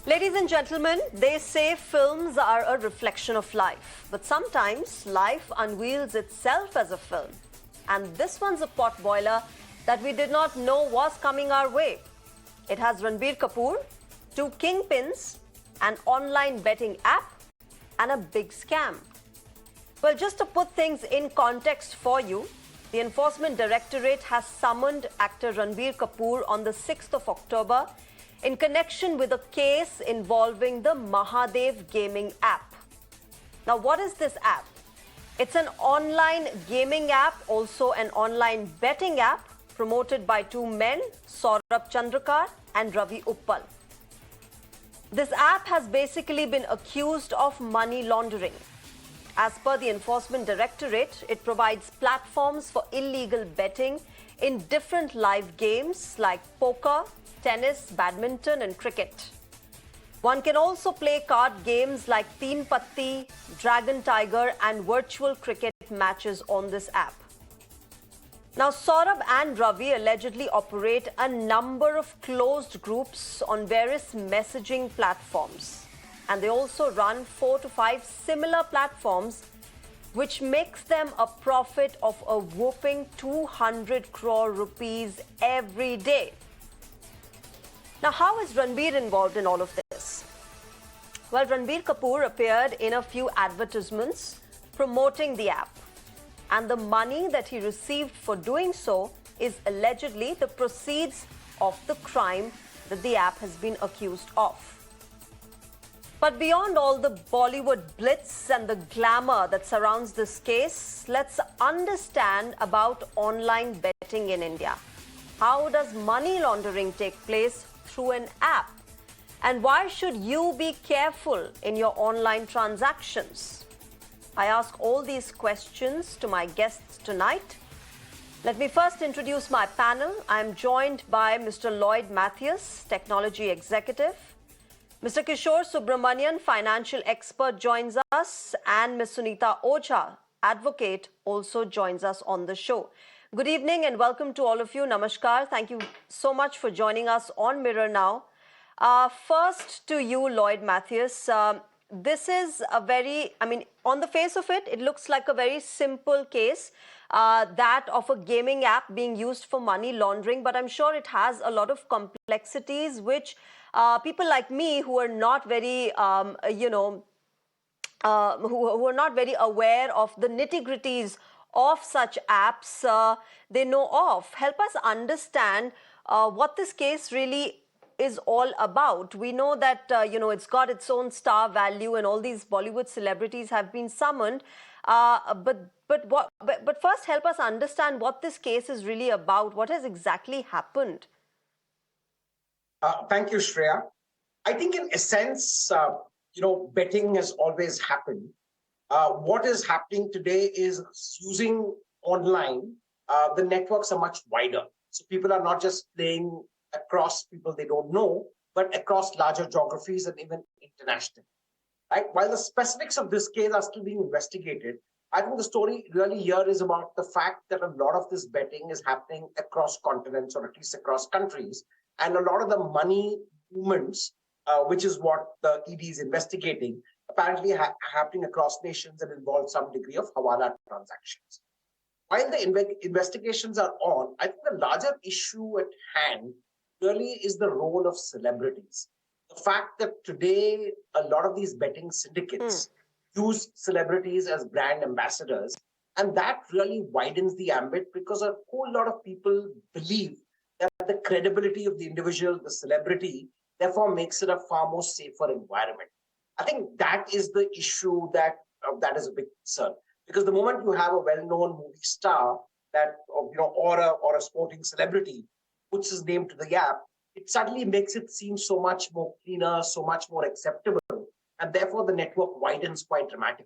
Ladies and gentlemen, they say films are a reflection of life, but sometimes life unveils itself as a film. And this one's a potboiler that we did not know was coming our way. It has Ranbir Kapoor, two kingpins, an online betting app, and a big scam. Well, just to put things in context for you, the Enforcement Directorate has summoned actor Ranbir Kapoor on the 6th of October in connection with a case involving the Mahadev gaming app. Now, what is this app? It's an online gaming app, also an online betting app, promoted by two men, Saurabh Chandrakar and Ravi Uppal. This app has basically been accused of money laundering. As per the Enforcement Directorate, it provides platforms for illegal betting in different live games like poker, tennis, badminton and cricket. One can also play card games like Teen Patti, Dragon Tiger and virtual cricket matches on this app. Now, Saurabh and Ravi allegedly operate a number of closed groups on various messaging platforms. And they also run 4 to 5 similar platforms, which makes them a profit of a whopping 200 crore rupees every day. Now, how is Ranbir involved in all of this? Well, Ranbir Kapoor appeared in a few advertisements promoting the app. And the money that he received for doing so is allegedly the proceeds of the crime that the app has been accused of. But beyond all the Bollywood blitz and the glamour that surrounds this case, let's understand about online betting in India. How does money laundering take place through an app? And why should you be careful in your online transactions? I ask all these questions to my guests tonight. Let me first introduce my panel. I am joined by Mr. Lloyd Mathias, Technology Executive. Mr. Kishore Subramanian, Financial Expert, joins us. And Ms. Sunita Oja, Advocate, also joins us on the show. Good evening and welcome to all of you. Namaskar. Thank you so much for joining us on Mirror Now. First to you, Lloyd Mathias. This is a very, on the face of it, it looks like a very simple case, that of a gaming app being used for money laundering. But I'm sure it has a lot of complexities, which people like me who are not very, who are not very aware of the nitty-gritties of such apps, they know of. Help us understand what this case really is all about. We know that, it's got its own star value and all these Bollywood celebrities have been summoned. But first, help us understand what this case is really about. What has exactly happened? Thank you, Shreya. I think in essence, betting has always happened. What is happening today is using online, the networks are much wider. So people are not just playing across people they don't know, but across larger geographies and even internationally. Right? While the specifics of this case are still being investigated, I think the story really here is about the fact that a lot of this betting is happening across continents or at least across countries. And a lot of the money movements, which is what the ED is investigating, apparently happening across nations and involve some degree of hawala transactions. While the investigations are on, I think the larger issue at hand really is the role of celebrities. The fact that today a lot of these betting syndicates use celebrities as brand ambassadors, and that really widens the ambit because a whole lot of people believe that the credibility of the individual, the celebrity, therefore makes it a far more safer environment. I think that is the issue that is a big concern. Because the moment you have a well-known movie star or a sporting celebrity puts his name to the app, it suddenly makes it seem so much more cleaner, so much more acceptable, and therefore the network widens quite dramatically.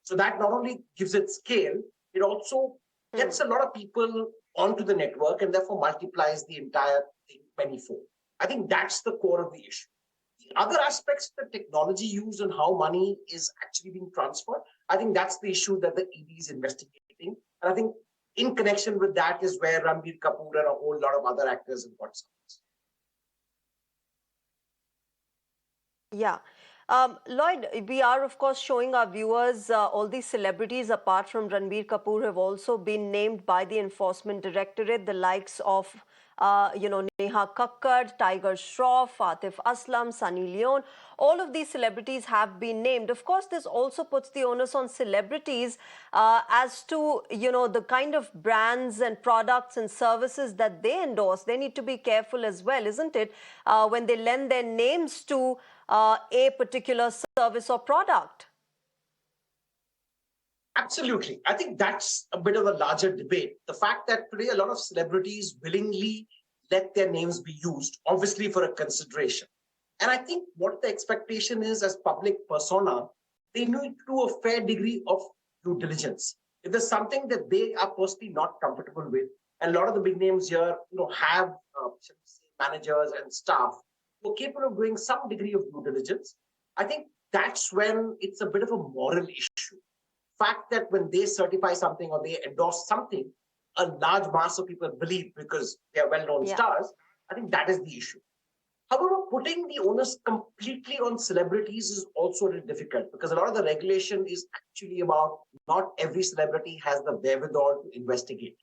So that not only gives it scale, it also gets a lot of people onto the network and therefore multiplies the entire thing manyfold. I think that's the core of the issue. The other aspects of the technology used and how money is actually being transferred, I think that's the issue that the ED is investigating. And I think in connection with that is where Ranbir Kapoor and a whole lot of other actors have got some. Yeah. Lloyd, we are, of course, showing our viewers all these celebrities, apart from Ranbir Kapoor, have also been named by the Enforcement Directorate, the likes of, Neha Kakkar, Tiger Shroff, Atif Aslam, Sunny Leone. All of these celebrities have been named. Of course, this also puts the onus on celebrities as to, the kind of brands and products and services that they endorse. They need to be careful as well, isn't it, when they lend their names to a particular service or product. Absolutely. I think that's a bit of a larger debate. The fact that today a lot of celebrities willingly let their names be used, obviously for a consideration. And I think what the expectation is as public persona, they need to do a fair degree of due diligence. If there's something that they are personally not comfortable with, and a lot of the big names here, have shall we say, managers and staff who are capable of doing some degree of due diligence, I think that's when it's a bit of a moral issue. Fact that when they certify something or they endorse something, a large mass of people believe because they are well-known stars, I think that is the issue. However, putting the onus completely on celebrities is also really difficult because a lot of the regulation is actually about not every celebrity has the wherewithal to investigate,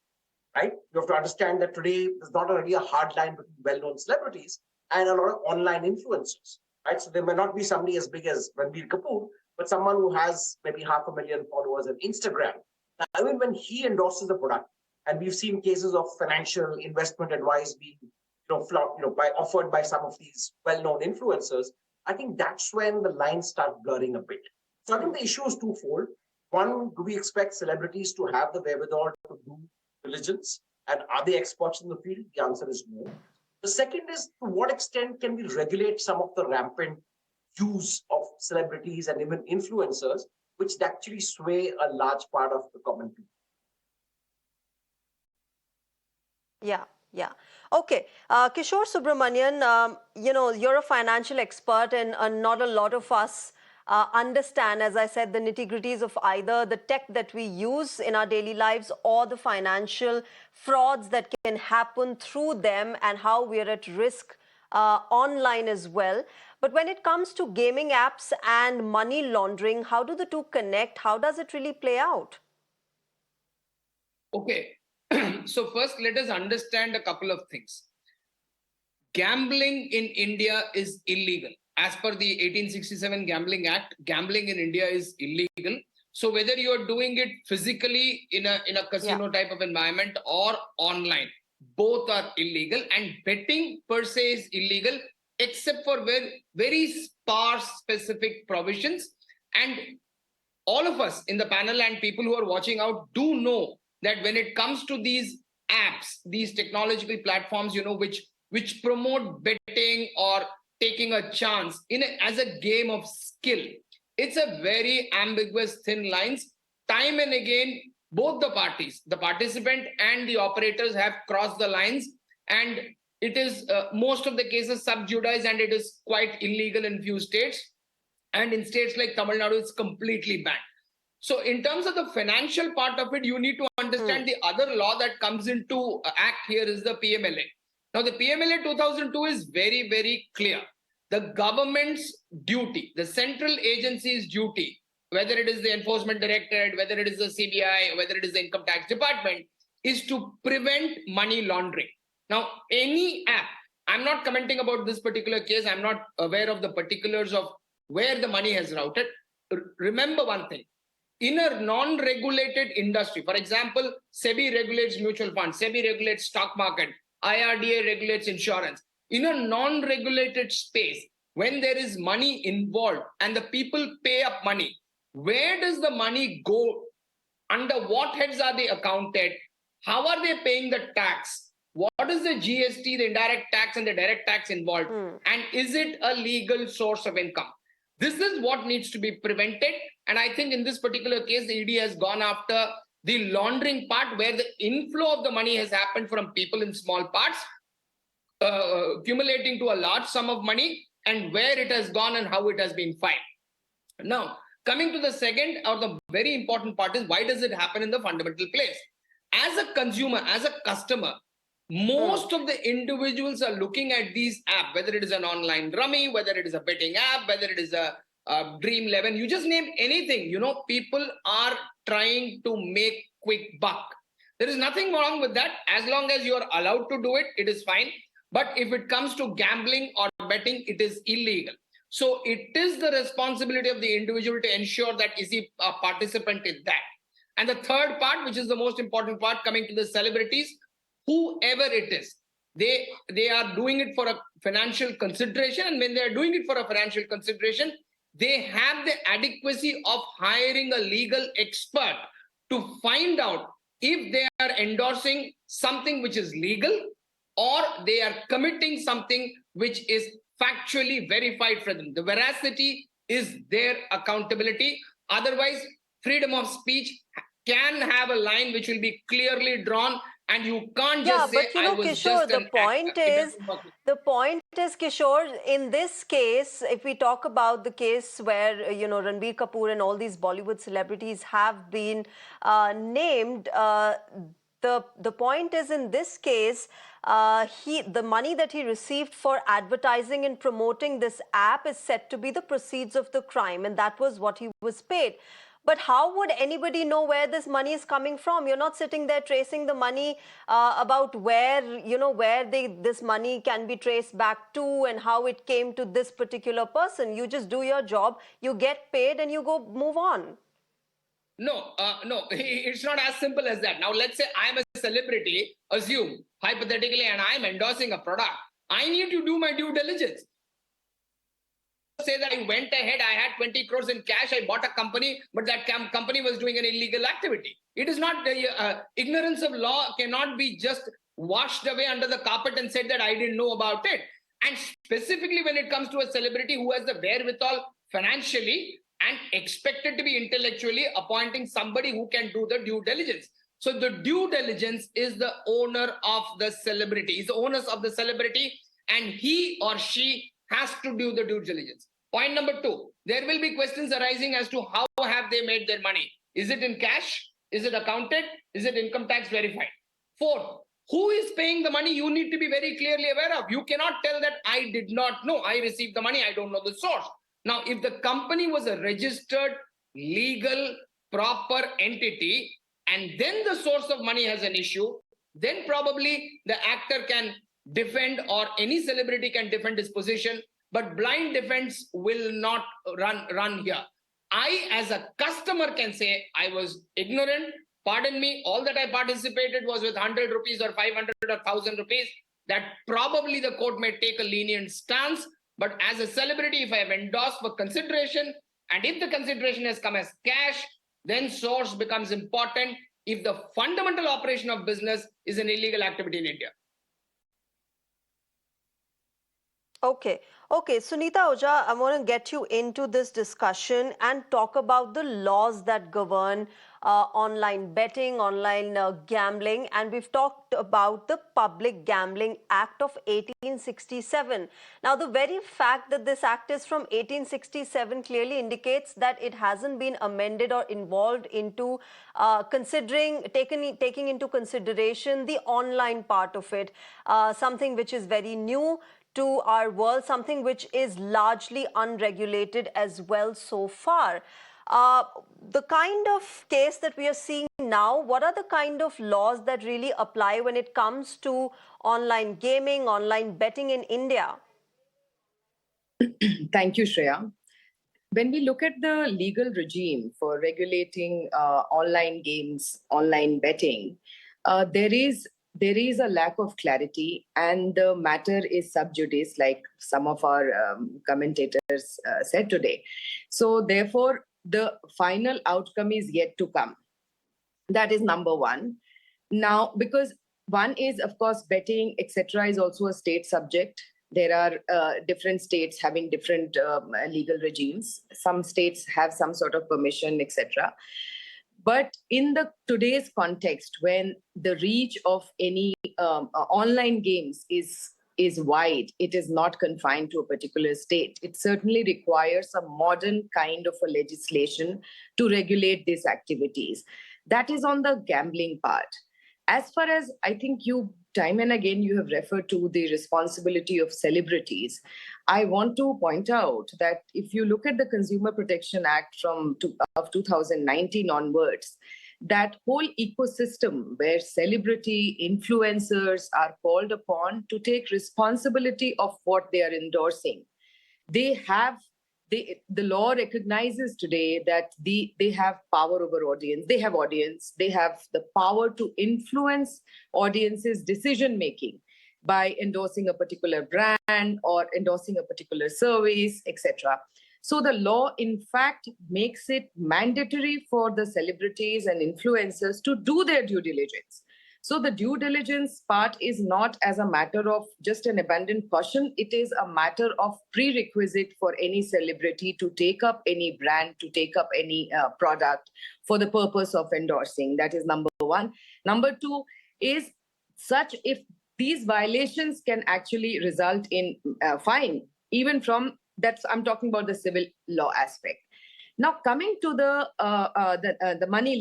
right? You have to understand that today there's not really a hard line between well-known celebrities and a lot of online influencers, right? So there may not be somebody as big as Ranbir Kapoor, but someone who has maybe 500,000 followers on Instagram. Now, I mean, when he endorses the product, and we've seen cases of financial investment advice being, offered by some of these well-known influencers, I think that's when the lines start blurring a bit. So I think the issue is twofold. One, do we expect celebrities to have the wherewithal to do diligence? And are they experts in the field? The answer is no. The second is, to what extent can we regulate some of the rampant use of celebrities and even influencers, which actually sway a large part of the common people? Yeah. Okay. Kishore Subramanian, you're a financial expert, and not a lot of us understand, as I said, the nitty-gritties of either the tech that we use in our daily lives or the financial frauds that can happen through them and how we're at risk online as well. But when it comes to gaming apps and money laundering, how do the two connect? How does it really play out? Okay. So first, let us understand a couple of things. Gambling in India is illegal. As per the 1867 Gambling Act, gambling in India is illegal. So whether you're doing it physically in a casino type of environment or online, both are illegal, and betting per se is illegal except for very sparse specific provisions. And all of us in the panel and people who are watching out do know that when it comes to these apps, these technological platforms, which promote betting or taking a chance as a game of skill, it's a very ambiguous thin lines. Time and again, both the parties, the participant and the operators, have crossed the lines, and it is most of the cases sub judice, and it is quite illegal in few states. And in states like Tamil Nadu, it's completely banned. So in terms of the financial part of it, you need to understand the other law that comes into act here is the PMLA. Now, the PMLA 2002 is very, very clear. The government's duty, the central agency's duty, whether it is the Enforcement Directorate, whether it is the CBI, whether it is the Income Tax Department, is to prevent money laundering. Now, any app, I'm not commenting about this particular case. I'm not aware of the particulars of where the money has routed. Remember one thing. In a non-regulated industry, for example, SEBI regulates mutual funds, SEBI regulates stock market, IRDA regulates insurance. In a non-regulated space, when there is money involved and the people pay up money, where does the money go? Under what heads are they accounted? How are they paying the tax? What is the GST, the indirect tax and the direct tax involved? And is it a legal source of income? This is what needs to be prevented. And I think in this particular case, the ED has gone after the laundering part, where the inflow of the money has happened from people in small parts, accumulating to a large sum of money, and where it has gone and how it has been filed. Now, coming to the second or the very important part is, why does it happen in the fundamental place? As a consumer, as a customer, Most of the individuals are looking at these apps, whether it is an online rummy, whether it is a betting app, whether it is a Dream 11, you just name anything. People are trying to make quick buck. There is nothing wrong with that. As long as you are allowed to do it, it is fine. But if it comes to gambling or betting, it is illegal. So it is the responsibility of the individual to ensure that is he a participant in that. And the third part, which is the most important part, coming to the celebrities, whoever it is, they are doing it for a financial consideration. And when they are doing it for a financial consideration, they have the adequacy of hiring a legal expert to find out if they are endorsing something which is legal or they are committing something which is factually verified for them. The veracity is their accountability. Otherwise, freedom of speech can have a line which will be clearly drawn, and you can't Yeah, just say, but I was Kishore, just an actor. It doesn't work. the point is, Kishore, in this case, if we talk about the case where, Ranbir Kapoor and all these Bollywood celebrities have been named, the point is, in this case, the money that he received for advertising and promoting this app is said to be the proceeds of the crime, and that was what he was paid. But how would anybody know where this money is coming from? You're not sitting there tracing the money about where this money can be traced back to and how it came to this particular person. You just do your job, you get paid, and you go move on. No, it's not as simple as that. Now, let's say I'm a celebrity, assume hypothetically, and I'm endorsing a product. I need to do my due diligence. Say that I went ahead, I had 20 crores in cash, I bought a company, but that company was doing an illegal activity. It is not, ignorance of law cannot be just washed away under the carpet and said that I didn't know about it. And specifically when it comes to a celebrity who has the wherewithal financially and expected to be intellectually, appointing somebody who can do the due diligence. So the due diligence is the owner of the celebrity, is the owners of the celebrity, and he or she has to do the due diligence. Point number 2, there will be questions arising as to how have they made their money. Is it in cash? Is it accounted? Is it income tax verified? 4, who is paying the money? You need to be very clearly aware of. You cannot tell that I did not know. I received the money. I don't know the source. Now, if the company was a registered, legal, proper entity, and then the source of money has an issue, then probably the actor can defend, or any celebrity can defend his position, but blind defense will not run here. I, as a customer, can say I was ignorant, pardon me, all that I participated was with 100 rupees or 500 or 1000 rupees. That probably the court may take a lenient stance. But as a celebrity, if I have endorsed for consideration, and if the consideration has come as cash, then source becomes important if the fundamental operation of business is an illegal activity in India. Okay, Sunita Ojha, I want to get you into this discussion and talk about the laws that govern online betting, online gambling, and we've talked about the Public Gambling Act of 1867. Now, the very fact that this act is from 1867 clearly indicates that it hasn't been amended or involved into taking into consideration the online part of it, something which is very new to our world, something which is largely unregulated as well so far. The kind of case that we are seeing now, what are the kind of laws that really apply when it comes to online gaming, online betting in India? Thank you, Shreya. When we look at the legal regime for regulating online games, online betting, there is a lack of clarity, and the matter is sub judice, like some of our commentators said today. So therefore, the final outcome is yet to come. That is number one. Now, because one is, of course, betting, etc., is also a state subject. There are different states having different legal regimes. Some states have some sort of permission, etc. But in the today's context, when the reach of any online games is wide, it is not confined to a particular state. It certainly requires a modern kind of a legislation to regulate these activities. That is on the gambling part. As far as I think you, time and again, you have referred to the responsibility of celebrities. I want to point out that if you look at the Consumer Protection Act of 2019 onwards, that whole ecosystem where celebrity influencers are called upon to take responsibility of what they are endorsing, they have the law recognizes today that they have power over audience. They have the power to influence audiences decision making by endorsing a particular brand or endorsing a particular service, etc. So the law in fact makes it mandatory for the celebrities and influencers to do their due diligence. So the due diligence part is not as a matter of just an abundant caution. It is a matter of prerequisite for any celebrity to take up any brand, to take up any product for the purpose of endorsing. That is number one. Number two is such if these violations can actually result in fine, even from that's I'm talking about the civil law aspect. Now coming to the Money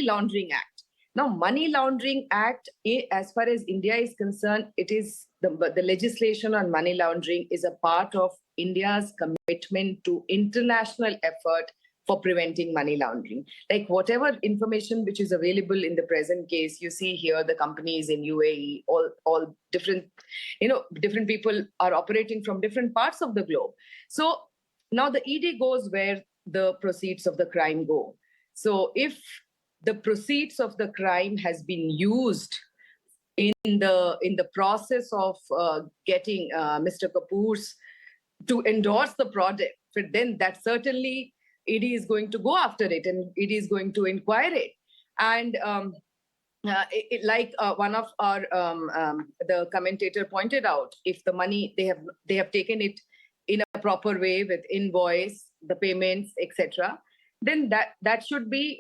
Laundering Act. Now, Money Laundering Act, as far as India is concerned, it is the legislation on money laundering is a part of India's commitment to international effort for preventing money laundering. Like whatever information which is available in the present case, you see here the companies in UAE, all different, different people are operating from different parts of the globe. So now the ED goes where the proceeds of the crime go. So if the proceeds of the crime has been used in the process of getting Mr. Kapoor's to endorse the product, then that certainly ED is going to go after it and ED is going to inquire it. And like one of our the commentator pointed out, if the money they have taken it in a proper way with invoice, the payments, etc., then that should be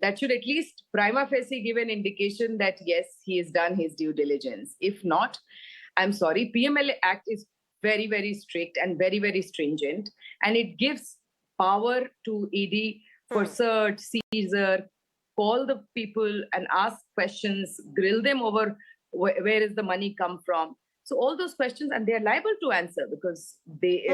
that should at least prima facie give an indication that yes, he has done his due diligence. If not, I'm sorry, PMLA Act is very, very strict and very, very stringent, and it gives power to ED for search, seizure, call the people and ask questions, grill them over where is the money come from. So all those questions, and they're liable to answer because they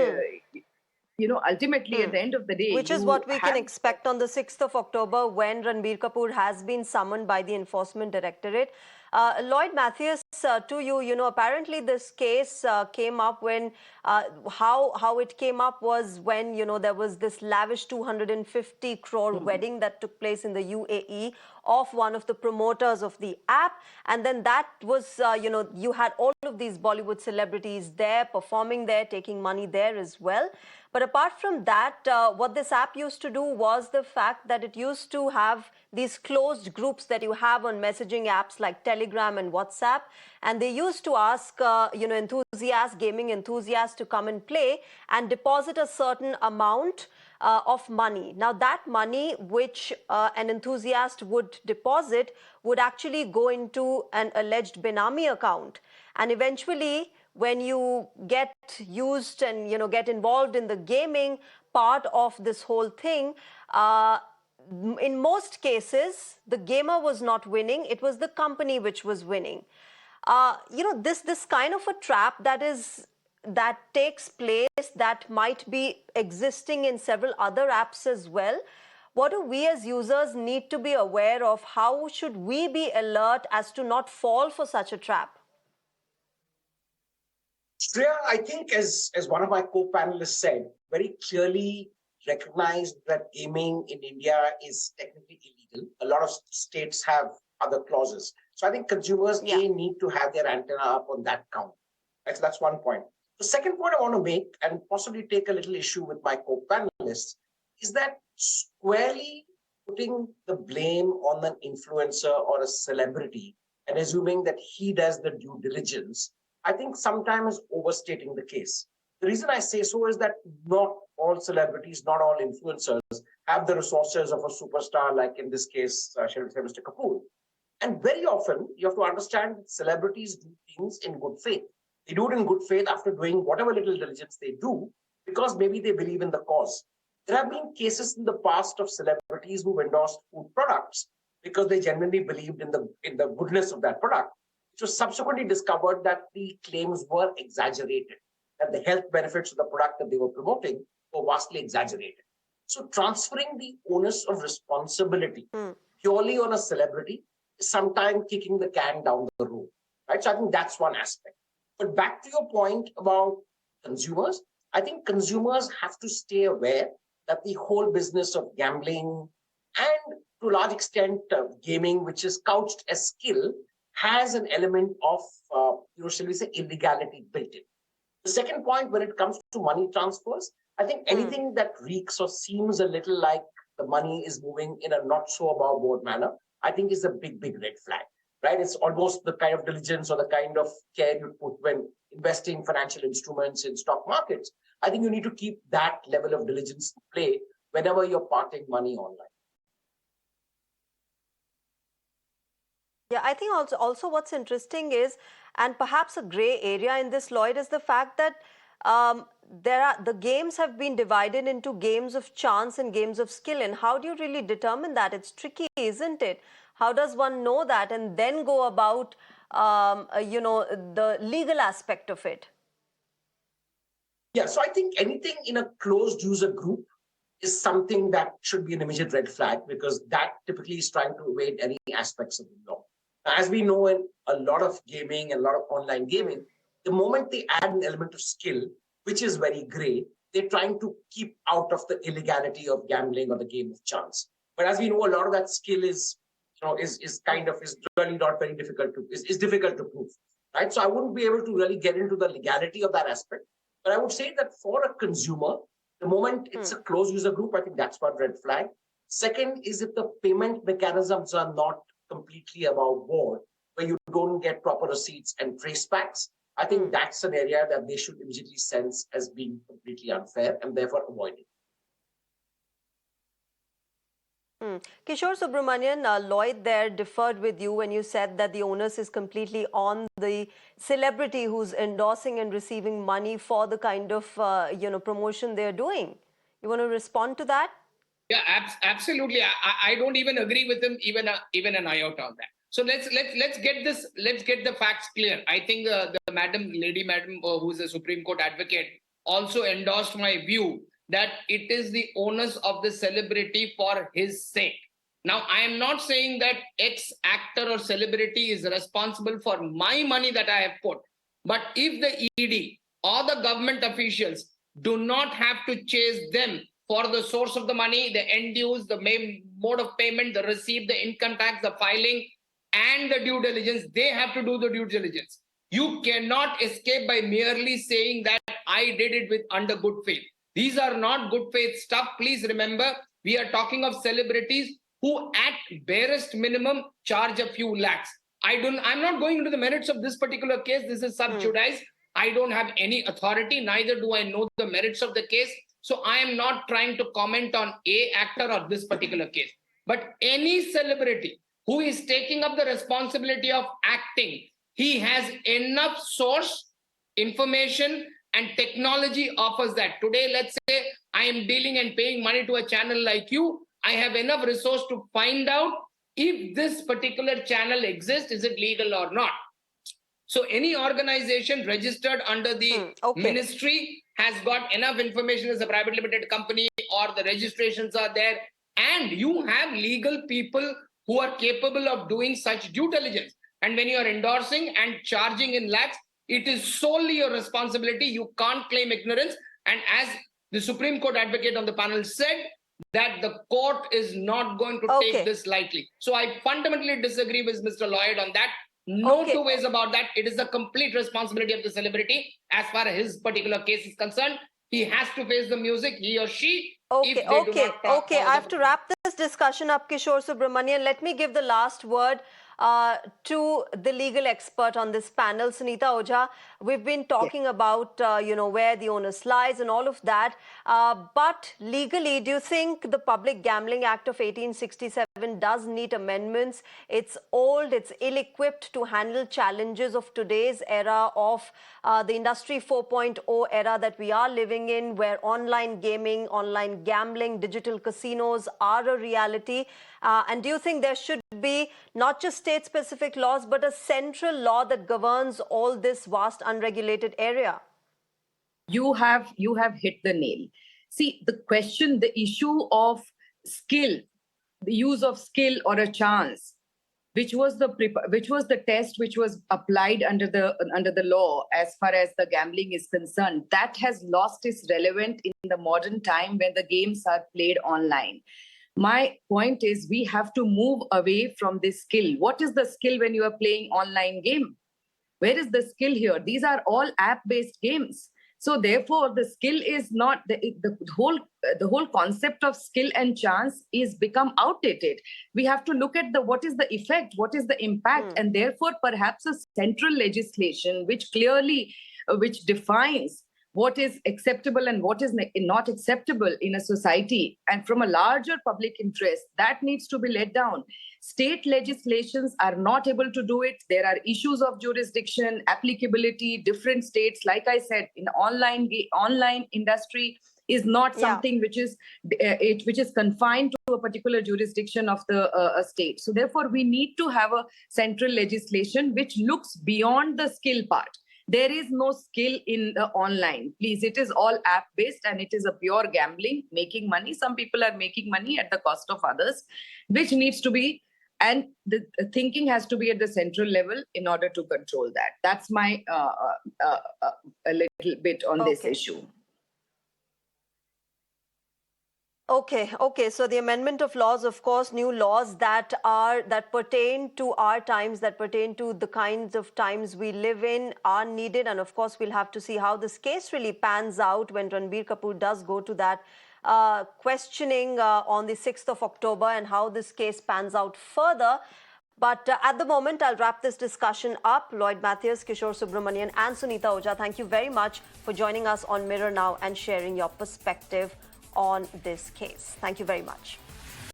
ultimately at the end of the day, which is what we can expect on the 6th of October when Ranbir Kapoor has been summoned by the Enforcement Directorate. Lloyd Mathias, to you, apparently this case came up when, how it came up was when, there was this lavish 250 crore wedding that took place in the UAE of one of the promoters of the app. And then that was, you had all of these Bollywood celebrities there, performing there, taking money there as well. But apart from that, what this app used to do was the fact that it used to have these closed groups that you have on messaging apps like Telegram and WhatsApp. And they used to ask, gaming enthusiasts to come and play and deposit a certain amount of money. Now, that money which an enthusiast would deposit would actually go into an alleged Benami account. And eventually, when you get used and get involved in the gaming part of this whole thing, in most cases the gamer was not winning, it was the company which was winning. This kind of a trap that takes place, that might be existing in several other apps as well. What do we as users need to be aware of? How should we be alert as to not fall for such a trap? Shreya, I think as one of my co-panelists said, very clearly recognized that gaming in India is technically illegal. A lot of states have other clauses. So I think consumers need to have their antenna up on that count. That's one point. The second point I want to make, and possibly take a little issue with my co-panelists, is that squarely putting the blame on an influencer or a celebrity and assuming that he does the due diligence, I think sometimes overstating the case. The reason I say so is that not all celebrities, not all influencers have the resources of a superstar, like in this case, Mr. Kapoor. And very often, you have to understand that celebrities do things in good faith. They do it in good faith after doing whatever little diligence they do, because maybe they believe in the cause. There have been cases in the past of celebrities who've endorsed food products, because they genuinely believed in the goodness of that product. It was subsequently discovered that the claims were exaggerated, that the health benefits of the product that they were promoting were vastly exaggerated. So transferring the onus of responsibility purely on a celebrity is sometimes kicking the can down the road, right? So I think that's one aspect. But back to your point about consumers, I think consumers have to stay aware that the whole business of gambling and to a large extent gaming, which is couched as skill, has an element of, shall we say, illegality built in. The second point, when it comes to money transfers, I think anything that reeks or seems a little like the money is moving in a not so above board manner, I think is a big, big red flag, right? It's almost the kind of diligence or the kind of care you put when investing financial instruments in stock markets. I think you need to keep that level of diligence in play whenever you're parting money online. Yeah, I think also what's interesting is, and perhaps a gray area in this, Lloyd, is the fact that the games have been divided into games of chance and games of skill. And how do you really determine that? It's tricky, isn't it? How does one know that and then go about, the legal aspect of it? Yeah, so I think anything in a closed user group is something that should be an immediate red flag, because that typically is trying to evade any aspects of the law. As we know, in a lot of gaming and a lot of online gaming, the moment they add an element of skill, which is very gray, they're trying to keep out of the illegality of gambling or the game of chance. But as we know, a lot of that skill is really not very difficult to is difficult to prove, right? So I wouldn't be able to really get into the legality of that aspect. But I would say that for a consumer, the moment it's a closed user group, I think that's one red flag. Second is if the payment mechanisms are not completely above board, where you don't get proper receipts and trace backs, I think that's an area that they should immediately sense as being completely unfair and therefore avoid it. Kishore Subramanian, Lloyd there differed with you when you said that the onus is completely on the celebrity who's endorsing and receiving money for the kind of promotion they're doing. You want to respond to that? Yeah, absolutely. I don't even agree with him even an iota on that. So let's get this. Let's get the facts clear. I think the lady madam, who's a Supreme Court advocate, also endorsed my view that it is the onus of the celebrity for his sake. Now, I am not saying that X actor or celebrity is responsible for my money that I have put. But if the ED or the government officials do not have to chase them for the source of the money, the end use, the main mode of payment, the receipt, the income tax, the filing, and the due diligence, they have to do the due diligence. You cannot escape by merely saying that I did it with under good faith. These are not good faith stuff. Please remember, we are talking of celebrities who at barest minimum charge a few lakhs. I'm not going into the merits of this particular case. This is sub judice. I don't have any authority, neither do I know the merits of the case. So I am not trying to comment on a actor or this particular case. But any celebrity who is taking up the responsibility of acting, he has enough source information and technology offers that. Today, let's say I am dealing and paying money to a channel like you. I have enough resource to find out if this particular channel exists, is it legal or not. So any organization registered under the ministry has got enough information as a private limited company, or the registrations are there, and you have legal people who are capable of doing such due diligence. And when you are endorsing and charging in lakhs, it is solely your responsibility. You can't claim ignorance. And as the Supreme Court advocate on the panel said, that the court is not going to take this lightly. So I fundamentally disagree with Mr. Lloyd on that. No two ways about that. It is the complete responsibility of the celebrity as far as his particular case is concerned. He has to face the music, he or she. I have to wrap this discussion up, Kishore Subramanian. Let me give the last word to the legal expert on this panel, Sunita Ojha. We've been talking about, where the onus lies and all of that. But legally, do you think the Public Gambling Act of 1867 does need amendments? It's old, it's ill-equipped to handle challenges of today's era, of the Industry 4.0 era that we are living in, where online gaming, online gambling, digital casinos are a reality. And do you think there should be not just state-specific laws, but a central law that governs all this vast unregulated area? You have hit the nail. See, the issue of skill, the use of skill or a chance, which was the test which was applied under the law as far as the gambling is concerned, that has lost its relevance in the modern time when the games are played online. My point is, we have to move away from this skill. What is the skill when you are playing online game? Where is the skill here? These are all app-based games. So therefore, the skill is not the whole concept of skill and chance is become outdated. We have to look at what is the effect, what is the impact, and therefore perhaps a central legislation which clearly which defines what is acceptable and what is not acceptable in a society, and from a larger public interest, that needs to be laid down. State legislations are not able to do it. There are issues of jurisdiction, applicability, different states. Like I said, in online industry is not something which is confined to a particular jurisdiction of the state. So therefore, we need to have a central legislation which looks beyond the skill part. There is no skill in the online. Please, it is all app-based and it is a pure gambling, making money. Some people are making money at the cost of others, which needs to be, and the thinking has to be at the central level in order to control that. That's my a little bit on this issue. Okay. So the amendment of laws, of course, new laws that pertain to our times, that pertain to the kinds of times we live in, are needed. And of course, we'll have to see how this case really pans out when Ranbir Kapoor does go to that questioning on the 6th of October, and how this case pans out further. But at the moment, I'll wrap this discussion up. Lloyd Mathias, Kishore Subramanian and Sunita Ojha, thank you very much for joining us on Mirror Now and sharing your perspective on this case. Thank you very much.